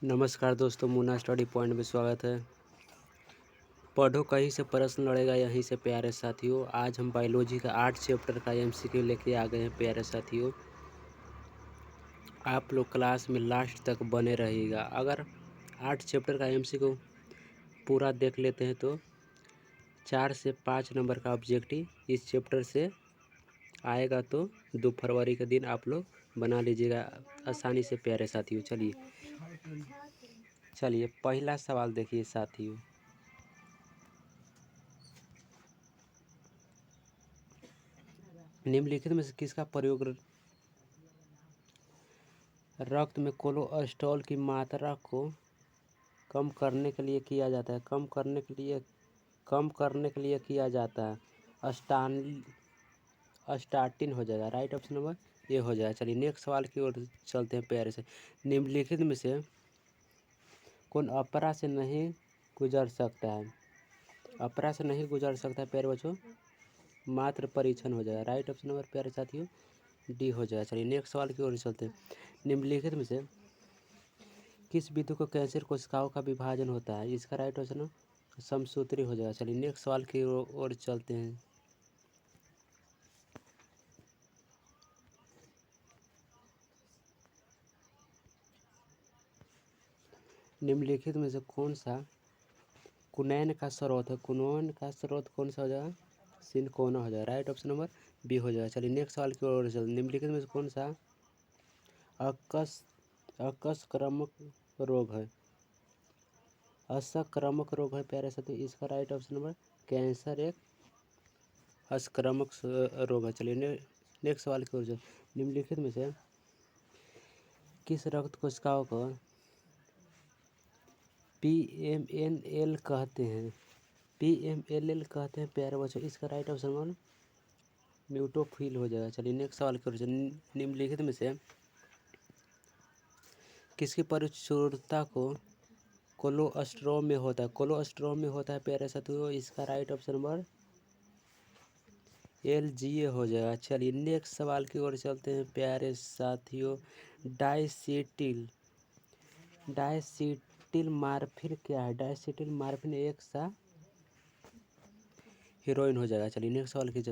नमस्कार दोस्तों, Munna study point में स्वागत है। पढ़ो कहीं से प्रश्न लड़ेगा यहीं से प्यारे साथियों। आज हम बायोलॉजी का 8 चैप्टर का एमसीक्यू लेके आ गए हैं प्यारे साथियों। आप लोग क्लास में लास्ट तक बने रहिएगा। अगर 8 चैप्टर का एमसीक्यू पूरा देख लेते हैं तो 4 से 5 नंबर का ऑब्जेक्टिव इस चैप्टर से आएगा, तो 2 फरवरी के दिन आप लोग बना लीजिएगा आसानी से प्यारे साथियों। चलिए पहला सवाल देखिए साथियों। निम्नलिखित में से किसका प्रयोग रक्त में कोलेस्ट्रॉल की मात्रा को कम करने के लिए किया जाता है? कम करने के लिए किया जाता है। स्टार्टिन हो जाएगा, राइट ऑप्शन नंबर ए हो जाएगा। चलिए नेक्स्ट सवाल की ओर चलते हैं प्यारे से। निम्नलिखित में से कौन अपरा से नहीं गुजर सकता है? अपरा से नहीं गुजर सकता है प्यारे बच्चों, मात्र परीक्षण हो जाएगा, राइट ऑप्शन नंबर प्यारे साथियों डी हो जाएगा। चलिए नेक्स्ट सवाल की ओर चलते हैं। निम्नलिखित में से किस बिंदु को कैंसर कोशिकाओं का विभाजन होता है? इसका राइट ऑप्शन समसूत्री हो जाएगा। चलिए नेक्स्ट सवाल की ओर चलते हैं। निम्नलिखित में से कौन सा कुनैन का स्रोत है? कुनैन का स्रोत कौन सा हो जाएगा? सिनकोना हो जाएगा, राइट ऑप्शन नंबर बी हो जाएगा। चलिए नेक्स्ट सवाल की ओर चलते हैं। निम्नलिखित में से कौन सा असंक्रामक रोग है? असंक्रामक रोग है प्यारे साथियों, इसका राइट ऑप्शन नंबर कैंसर एक असंक्रामक रोग है। चलिए नेक्स्ट सवाल की ओर चलते हैं। निम्नलिखित में से किस रक्त कोशिकाओं को PMNL कहते हैं? PMLL कहते हैं प्यारे बच्चों, इसका राइट ऑप्शन नंबर न्यूट्रोफिल हो जाएगा। चलिए नेक्स्ट सवाल की ओर चलते हैं। निम्नलिखित में से किसकी परिशुद्धता को कोलोस्ट्रॉम में होता है? कोलोस्ट्रॉम में होता है प्यारे साथियों, इसका राइट ऑप्शन नंबर LGA हो जाएगा। चलिए नेक्स्ट सवाल की ओर चलते हैं प्यारे साथियों। डायसिटिल मार्फिन क्या है? डायसिटिल मार्फिन एक सा हीरोइन हो जाएगा। चलिए नेक्स्ट सवाल की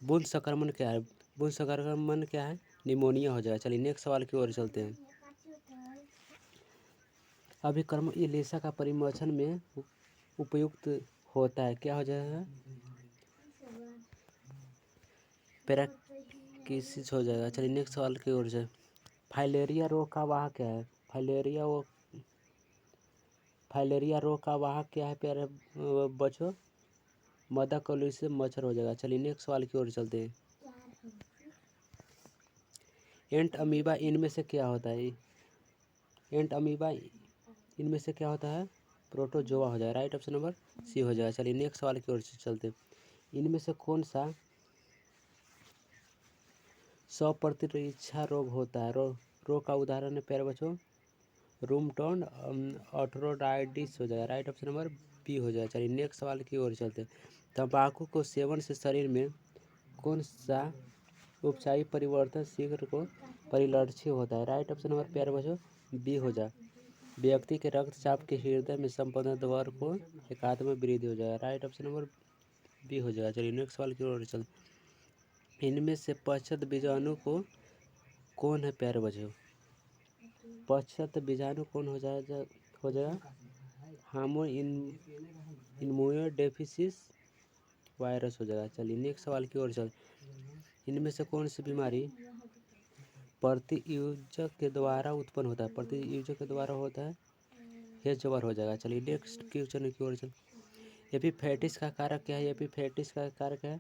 बूंद संक्रमण क्या है? बूंद संक्रमण क्या है? निमोनिया हो जाएगा। चलिए नेक्स्ट सवाल की ओर चलते हैं। अभिक्रम इलेसा का परिमोचन में उपयुक्त होता है, क्या हो जाएगा? पैराकिसिस हो जाएगा। चलिए नेक्स्ट सवाल की ओर से। फाइलेरिया रोग का वाहक क्या है? फाइलेरिया रोग का वाहक क्या है प्यारे बच्चों? मदा कॉलोनी से मच्छर हो जाएगा। चलिए नेक्स्ट सवाल की ओर चलते हैं। एंट अमीबा इनमें से क्या होता है? एंट अमीबा इनमें से क्या होता है? प्रोटोजोआ हो जाएगा, राइट ऑप्शन नंबर सी हो जाएगा। चलिए नेक्स्ट सवाल की ओर से चलते हैं। इनमें से कौन सा 100% रोग होता है? रोग का उदाहरण है प्यारे बच्चों रूमटोड आर्थराइटिस हो जाएगा, राइट ऑप्शन नंबर बी हो जाएगा। चलिए नेक्स्ट सवाल की ओर चलते हैं। तंबाकू को सेवन से शरीर में कौन सा उपचारी परिवर्तन शीघ्र को परिलक्षित होता है? राइट ऑप्शन नंबर प्यारे बच्चों बी हो जाए। व्यक्ति के रक्तचाप के हृदय में संपन्न दर को एकाध में वृद्धि हो जाएगा, राइट ऑप्शन नंबर बी हो जाएगा। चलिए नेक्स्ट सवाल की ओर चलते। इनमें से पश्चात बीजाणु को कौन है प्यारे बच्चों? पश्चात बीजाणु कौन हो जाएगा? हार्मोन इम्यूनोडेफिसिस वायरस हो जाएगा। चलिए नेक्स्ट सवाल की ओर चल। इनमें से कौन सी बीमारी प्रतियोजक के द्वारा उत्पन्न होता है? प्रतियोजक के द्वारा होता है हेजवर हो जाएगा। चलिए नेक्स्ट क्वेश्चन की ओर चल। एपिफेटिस का कारक क्या है? एपिफेटिस का कारक है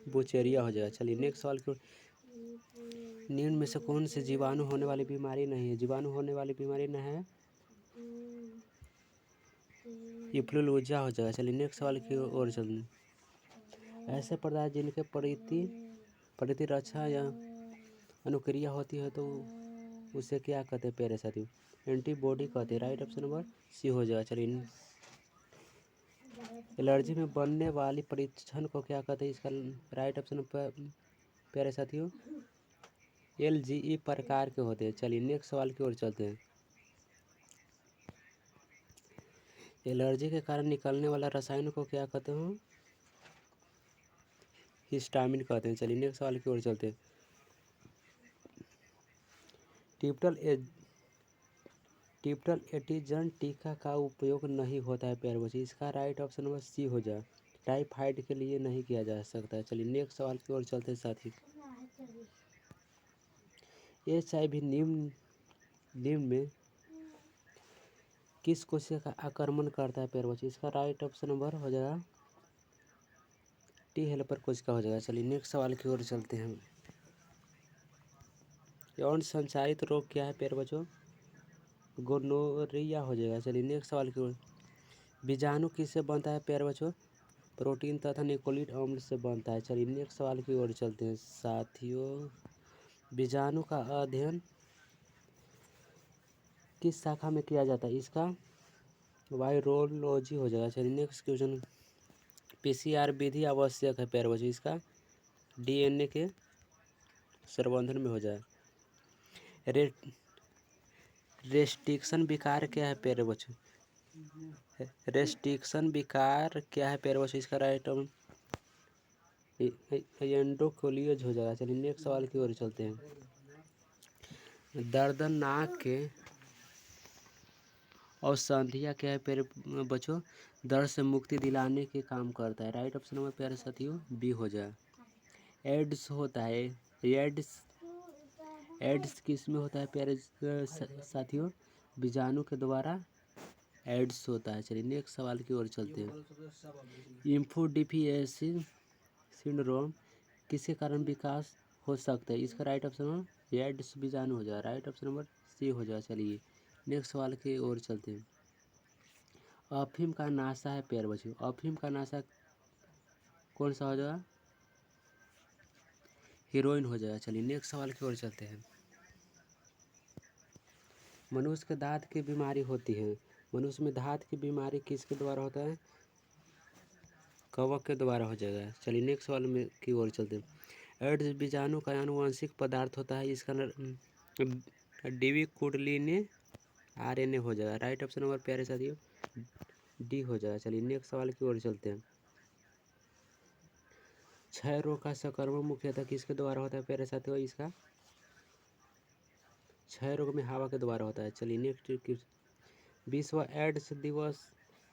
बुचेरिया हो जाएगा। चलिए नेक्स्ट सवाल की। निम्न में से कौन सी जीवाणु होने वाली बीमारी नहीं है? जीवाणु होने वाली बीमारी न है इन्फ्लुएंजा हो जाएगा। चलिए नेक्स्ट सवाल की ओर चलते। ऐसे पदार्थ जिनके प्रतिरक्षा या अनुक्रिया होती है तो उसे क्या कहते हैं प्यारे साथियों? एंटीबॉडी कहते हैं, राइट ऑप्शन नंबर सी हो जाएगा। चलिए एलर्जी में बनने वाली परीक्षण को क्या कहते हैं? इसका राइट ऑप्शन प्यारे साथियों LGE प्रकार के होते हैं। चलिए नेक्स्ट सवाल की ओर चलते हैं। एलर्जी के कारण निकलने वाला रसायन को क्या कहते हैं? हिस्टामिन कहते हैं। चलिए नेक्स्ट सवाल की ओर चलते हैं। टिप्टल एंटीजन टीका का उपयोग नहीं होता है प्यारे बच्चे। इसका राइट ऑप्शन नंबर सी हो जाए। टाइफाइड के लिए नहीं किया जा सकता है। चलिए नेक्स्ट सवाल की ओर चलते हैं साथी। HIV निम्न में किस कोशिका का आक्रमण करता है प्यारे बच्चे? इसका राइट ऑप्शन नंबर हो जाएगा टी हेल्पर कोशिका हो जाएगा। चलिए नेक्स्ट सवाल की ओर चलते हैं। यौन संचारित रोग क्या है प्यारे बच्चों? गोनोरिया हो जाएगा। चलिए नेक्स्ट सवाल की ओर। बीजाणु किससे बनता है प्यारे बच्चों? प्रोटीन तथा न्यूक्लिक अम्ल से बनता है। चलिए नेक्स्ट सवाल की ओर चलते हैं साथियों। बीजाणु का अध्ययन किस शाखा में किया जाता है? इसका वायरोलॉजी हो जाएगा। चलिए नेक्स्ट क्वेश्चन। PCR विधि आवश्यक है प्यारे बच्चों। इसका DNA के संवर्धन में हो जाए। रेस्ट्रिक्शन विकार क्या है प्यारे बच्चों? रेस्ट्रिक्शन विकार क्या है प्यारे बच्चों? इसका राइट एंडोकोलियोज हो जाएगा। चलिए नेक्स्ट सवाल की ओर चलते हैं। दर्दनाक के औषधियाँ क्या है प्यारे बच्चों? दर्द से मुक्ति दिलाने के काम करता है। राइट ऑप्शन नंबर प्यारे साथियों बी हो जाए। एड्स होता है। एड्स किस में होता है प्यारे साथियों? बीजाणु के द्वारा एड्स होता है। चलिए नेक्स्ट सवाल की ओर चलते हैं। इम्फोडिफिएसी सिंड्रोम किसके कारण विकास हो सकता है? इसका राइट ऑप्शन नंबर एड्स बीजाणु हो जाए। राइट ऑप्शन नंबर सी हो जाए। चलिए नेक्स्ट सवाल की ओर चलते हैं। अफीम का नाशा है प्यारे बच्चों। अफीम का नाशा कौन सा हो जाएगा? हीरोइन हो जाएगा। चलिए नेक्स्ट सवाल की ओर चलते हैं। मनुष्य के दांत की बीमारी होती है। मनुष्य में दांत की बीमारी किसके द्वारा होता है? कवक के द्वारा हो जाएगा। चलिए नेक्स्ट सवाल में की ओर चलते हैं। एड्स बीजाणु का आनुवंशिक पदार्थ होता है। इसका डिविकुंडलिनी RNA हो जाएगा। राइट ऑप्शन नंबर प्यारे साथियों डी हो जाएगा। चलिए नेक्स्ट सवाल की ओर चलते हैं। क्षय रोग का संक्रमण मुख्यतः किसके द्वारा होता है प्यारे साथियों? इसका क्षय रोग में हवा के द्वारा होता है। चलिए नेक्स्ट। विश्व एड्स दिवस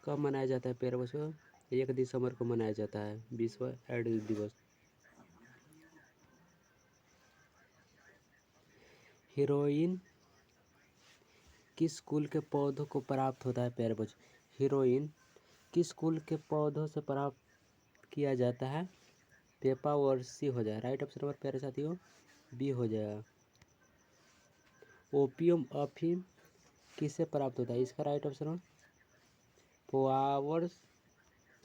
कब मनाया जाता है प्यारे बच्चों? 1 दिसंबर को मनाया जाता है विश्व एड्स दिवस। हीरोइन किस कुल के पौधों को प्राप्त होता है प्यारे बच्चों? हीरोइन किस कुल के पौधों से प्राप्त किया जाता है? पेपावर्सी हो जाए। राइट ऑप्शन नंबर प्यारे साथियों बी हो जाएगा। ओपियम अफीम किससे प्राप्त होता है? इसका राइट ऑप्शन पोआवर्स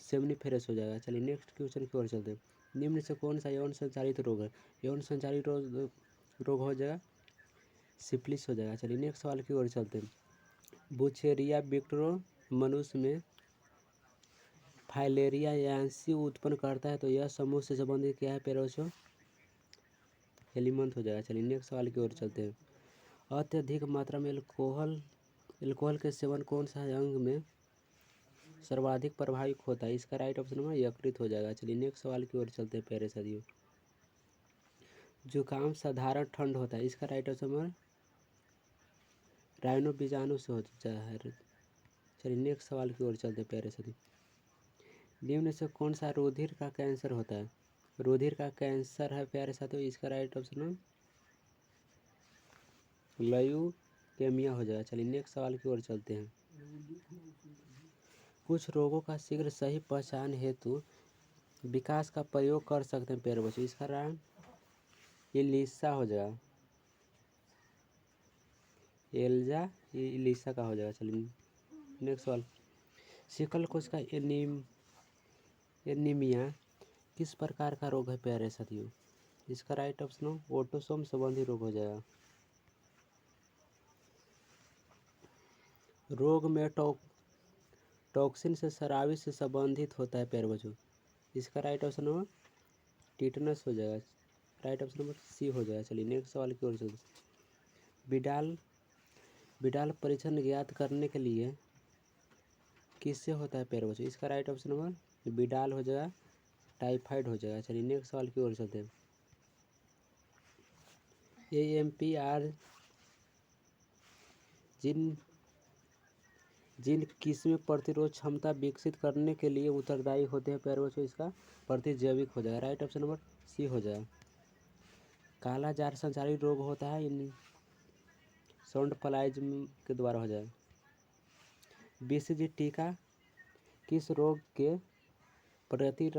सेमनीफेरस हो जाएगा। चलिए नेक्स्ट क्वेश्चन की ओर चलते हैं। निम्न से कौन सा यौन संचारित रोग है? यौन संचारित रोग हो जाएगा सिफिलिस हो जाएगा। चलिए नेक्स्ट सवाल की ओर चलते हैं। बुचेरिया विक्टोरो मनुष्य में फाइलेरिया यांसी उत्पन्न करता है तो यह समूह से संबंधित क्या है पेरोसो? हेलीमंथ हो जाएगा। चलिए नेक्स्ट सवाल की ओर चलते हैं। अत्यधिक मात्रा में एल्कोहल के सेवन कौन सा अंग में सर्वाधिक प्रभावित होता है? इसका राइट ऑप्शन में यकृत हो जाएगा। चलिए नेक्स्ट सवाल की ओर चलते हैं प्यारे साथियों। जुकाम साधारण ठंड होता है। इसका राइट ऑप्शन में राइनो बीजाणु से होता है। चलिए नेक्स्ट सवाल की ओर चलते हैं प्यारे साथियों। निम्न से कौन सा रुधिर का कैंसर होता है? रुधिर का कैंसर है प्यारे साथियों। इसका राइट ऑप्शन है ल्यूकेमिया हो जाएगा। चलिए नेक्स्ट सवाल की ओर चलते हैं। कुछ रोगों का शीघ्र सही पहचान हेतु विकास का प्रयोग कर सकते हैं प्यारे बच्चों। इसका नाम एलिसा हो जाएगा। एल्जा एलिसा का हो जाएगा। चलिए नेक्स्ट सवाल। सिकल कोशिका एनीमिया किस प्रकार का रोग है प्यारे साथियों? इसका राइट ऑप्शन ऑटोसोम संबंधी रोग हो जाएगा। रोग में टॉक्सिन से शराबी से संबंधित होता है प्यारे बच्चों। इसका राइट ऑप्शन टिटनस हो जाएगा। राइट ऑप्शन नंबर सी हो जाएगा। चलिए नेक्स्ट सवाल की ओर चलते। बिडाल बिडाल परीक्षण ज्ञात करने के लिए किससे होता है प्यारे बच्चों? इसका राइट ऑप्शन नंबर बिडाल हो जाएगा, टाइफाइड हो जाएगा। चलिए नेक्स्ट सवाल की ओर चलते हैं। AMPR जिन जिन किस्में प्रतिरोध क्षमता विकसित करने के लिए उत्तरदायी होते हैं प्यारे बच्चों? इसका प्रतिजैविक हो जाएगा। राइट ऑप्शन नंबर सी हो जाएगा। काला जार संचारी रोग होता है इन साउंड प्लाज्म के द्वारा हो जाएगा। BCG टीका किस रोग के प्रति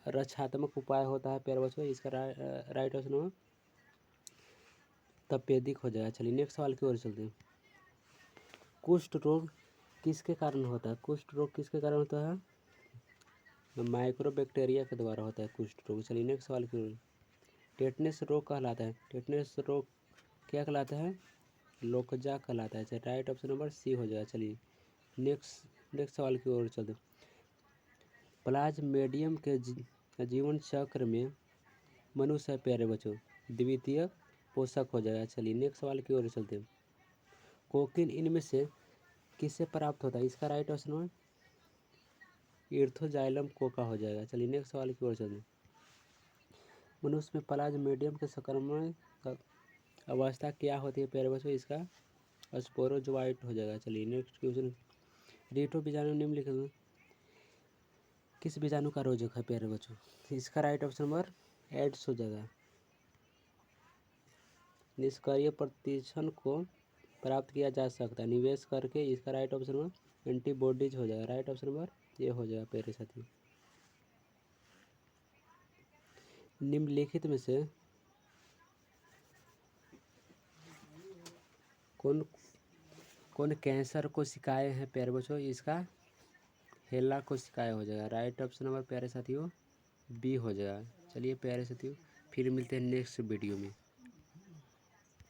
रक्षात्मक उपाय होता है प्यारे बच्चों? इसका राइट ऑप्शन नंबर तपेदिक हो जाएगा। चलिए नेक्स्ट सवाल की ओर चलते हैं। कुष्ठ रोग किसके कारण होता है? कुष्ठ रोग किसके कारण होता है? माइक्रोबैक्टीरिया के द्वारा होता है कुष्ठ रोग। चलिए नेक्स्ट सवाल की ओर। टेटनस रोग कहलाता है, टेटनस रोग क्या कहलाता है? लोकजा कहलाता है। चलिए राइट ऑप्शन नंबर सी हो जाएगा। चलिए नेक्स्ट सवाल की ओर चलते। प्लाज्मेडियम के जीवन चक्र में मनुष्य प्यारे बच्चों द्वितीय पोषक हो जाएगा। चलिए नेक्स्ट सवाल की ओर चलते हैं। कोकीन इनमें से किससे प्राप्त होता है? इसका राइट ऑप्शन नंबर इर्थोजाइलम कोका हो जाएगा। चलिए नेक्स्ट सवाल की ओर चलते हैं। मनुष्य में प्लाज्मेडियम के संक्रमण का अवस्था क्या होती है प्यारे बच्चों? इसका स्पोरोजोआइट हो जाएगा। चलिए नेक्स्ट क्वेश्चन। रीटो बीजाणु निम्नलिखित किस बीजाणु का रोधक है प्यारे बच्चों? इसका राइट ऑप्शन नंबर एड्स हो जाएगा। निष्क्रिय प्रतिशत को प्राप्त किया जा सकता है निवेश करके। इसका राइट ऑप्शन नंबर एंटीबॉडीज हो जाएगा। राइट ऑप्शन नंबर ये हो जाएगा प्यारे साथी। निम्नलिखित में से कौन कौन कैंसर को शिकाय है प्यारे बच्चों? इसका हेला को शिकाय हो जाएगा। राइट ऑप्शन नंबर प्यारे साथियों बी हो जाएगा। चलिए प्यारे साथियों फिर मिलते हैं नेक्स्ट वीडियो में।